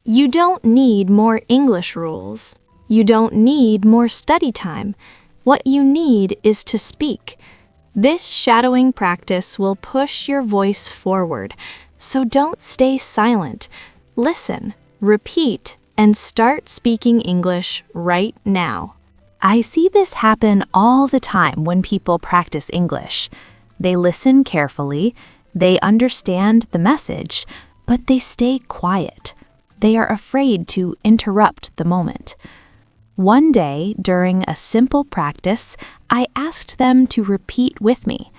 You don't need more English rules. You don't need more study time. What you need is to speak. This shadowing practice will push your voice forward, so don't stay silent. Listen, repeat, and start speaking English right now. I see this happen all the time when people practice English. They listen carefully, they understand the message, but they stay quiet. They are afraid to interrupt the moment. One day, during a simple practice, I asked them to repeat with me.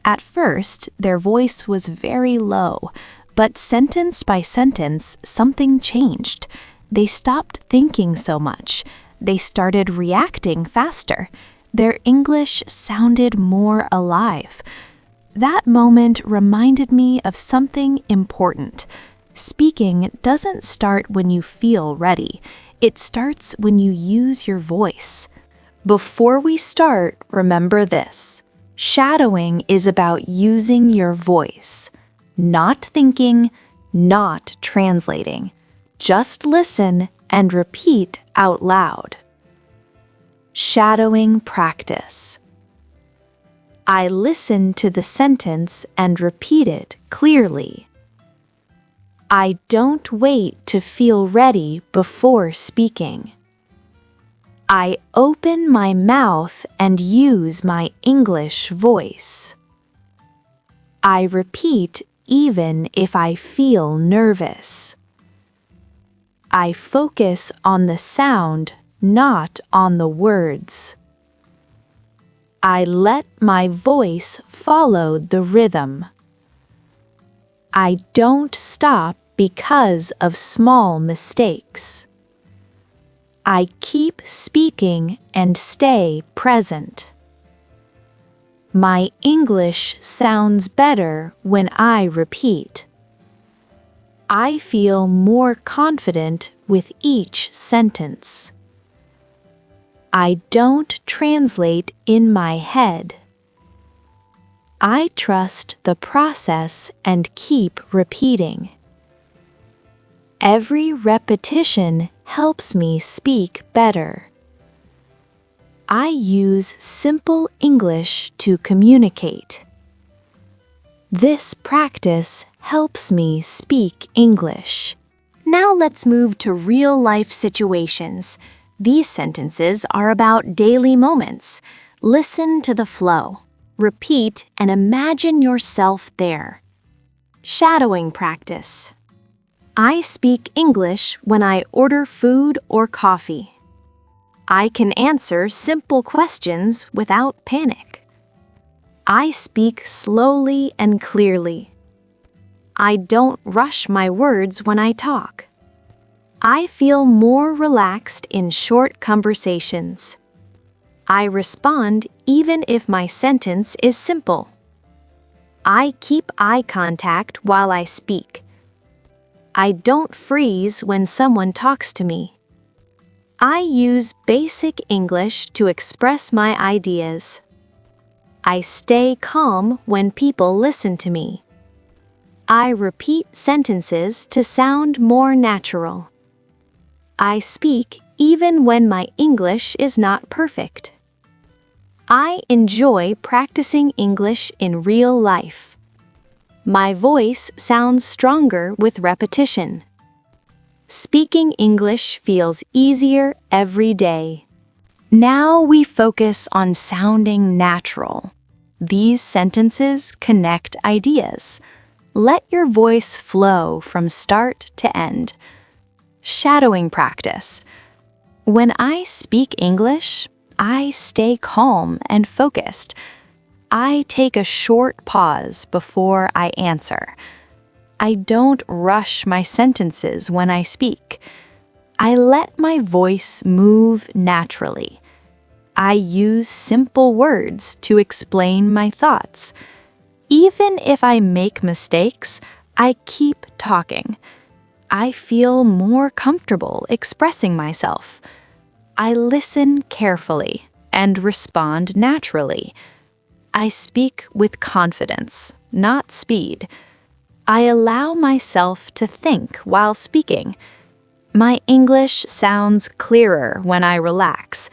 At first, their voice was very low, but sentence by sentence, something changed. They stopped thinking so much. They started reacting faster. Their English sounded more alive. That moment reminded me of something important. Speaking doesn't start when you feel ready. It starts when you use your voice. Before we start, remember this. Shadowing is about using your voice. Not thinking, not translating. Just listen and repeat out loud. Shadowing practice. I listen to the sentence and repeat it clearly. I don't wait to feel ready before speaking. I open my mouth and use my English voice. I repeat even if I feel nervous. I focus on the sound, not on the words. I let my voice follow the rhythm. I don't stop because of small mistakes. I keep speaking and stay present. My English sounds better when I repeat. I feel more confident with each sentence. I don't translate in my head. I trust the process and keep repeating. Every repetition helps me speak better. I use simple English to communicate. This practice helps me speak English. Now let's move to real-life situations. These sentences are about daily moments. Listen to the flow. Repeat and imagine yourself there. Shadowing practice. I speak English when I order food or coffee. I can answer simple questions without panic. I speak slowly and clearly. I don't rush my words when I talk. I feel more relaxed in short conversations. I respond even if my sentence is simple. I keep eye contact while I speak. I don't freeze when someone talks to me. I use basic English to express my ideas. I stay calm when people listen to me. I repeat sentences to sound more natural. I speak even when my English is not perfect. I enjoy practicing English in real life. My voice sounds stronger with repetition. Speaking English feels easier every day. Now we focus on sounding natural. These sentences connect ideas. Let your voice flow from start to end. Shadowing practice. When I speak English, I stay calm and focused. I take a short pause before I answer. I don't rush my sentences when I speak. I let my voice move naturally. I use simple words to explain my thoughts. Even if I make mistakes, I keep talking. I feel more comfortable expressing myself. I listen carefully and respond naturally. I speak with confidence, not speed. I allow myself to think while speaking. My English sounds clearer when I relax.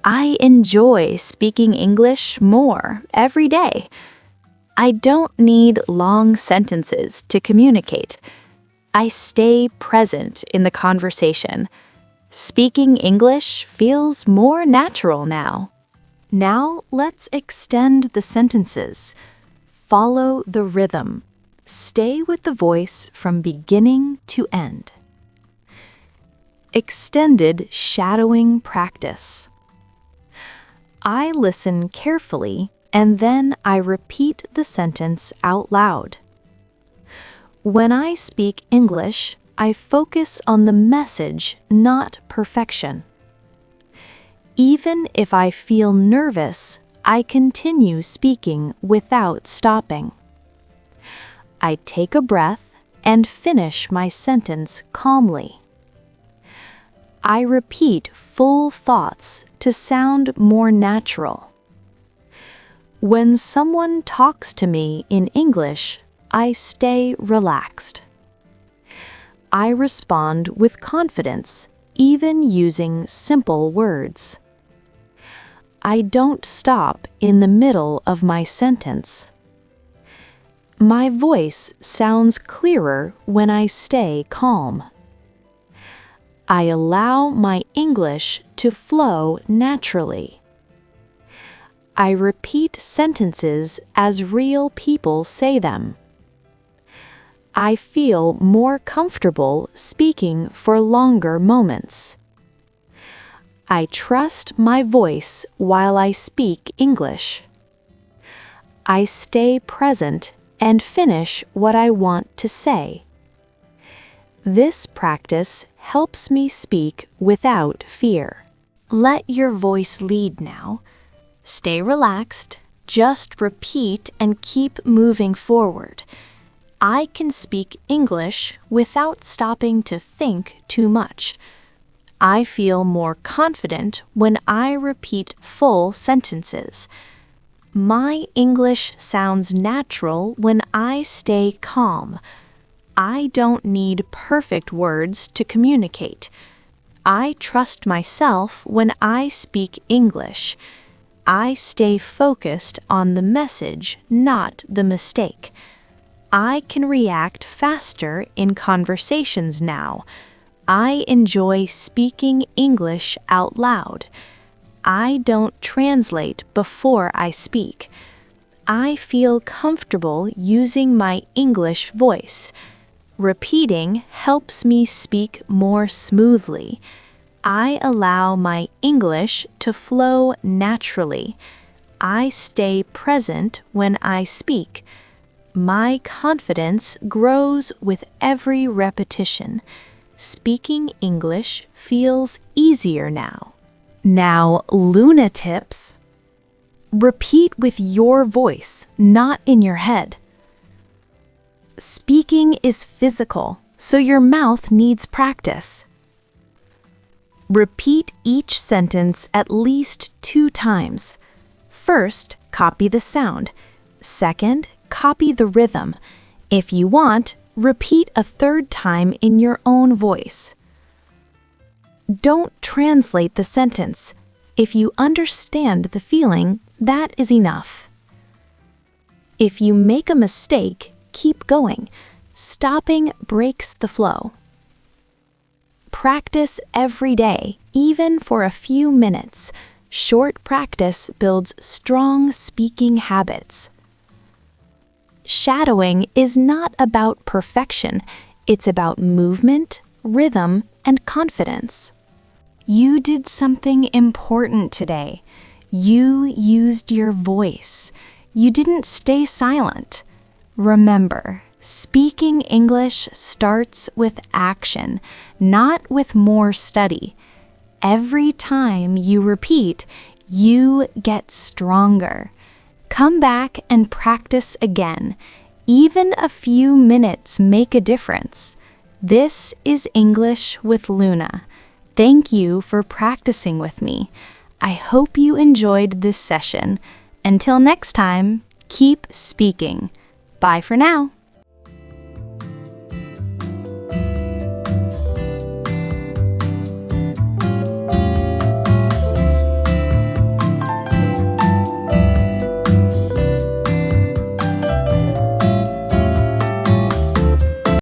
I enjoy speaking English more every day. I don't need long sentences to communicate. I stay present in the conversation. Speaking English feels more natural now. Now let's extend the sentences. Follow the rhythm. Stay with the voice from beginning to end. Extended shadowing practice. I listen carefully and then I repeat the sentence out loud. When I speak English, I focus on the message, not perfection. Even if I feel nervous, I continue speaking without stopping. I take a breath and finish my sentence calmly. I repeat full thoughts to sound more natural. When someone talks to me in English, I stay relaxed. I respond with confidence, even using simple words. I don't stop in the middle of my sentence. My voice sounds clearer when I stay calm. I allow my English to flow naturally. I repeat sentences as real people say them. I feel more comfortable speaking for longer moments. I trust my voice while I speak English. I stay present and finish what I want to say. This practice helps me speak without fear. Let your voice lead now. Stay relaxed, just repeat and keep moving forward. I can speak English without stopping to think too much. I feel more confident when I repeat full sentences. My English sounds natural when I stay calm. I don't need perfect words to communicate. I trust myself when I speak English. I stay focused on the message, not the mistake. I can react faster in conversations now. I enjoy speaking English out loud. I don't translate before I speak. I feel comfortable using my English voice. Repeating helps me speak more smoothly. I allow my English to flow naturally. I stay present when I speak. My confidence grows with every repetition. Speaking English feels easier now. Now, Luna tips. Repeat with your voice, not in your head. Speaking is physical, so your mouth needs practice. Repeat each sentence at least 2 times. First, copy the sound. Second, copy the rhythm. If you want, repeat a 3rd time in your own voice. Don't translate the sentence. If you understand the feeling, that is enough. If you make a mistake, keep going. Stopping breaks the flow. Practice every day, even for a few minutes. Short practice builds strong speaking habits. Shadowing is not about perfection. It's about movement, rhythm, and confidence. You did something important today. You used your voice. You didn't stay silent. Remember, speaking English starts with action, not with more study. Every time you repeat, you get stronger. Come back and practice again. Even a few minutes make a difference. This is English with Luna. Thank you for practicing with me. I hope you enjoyed this session. Until next time, keep speaking. Bye for now.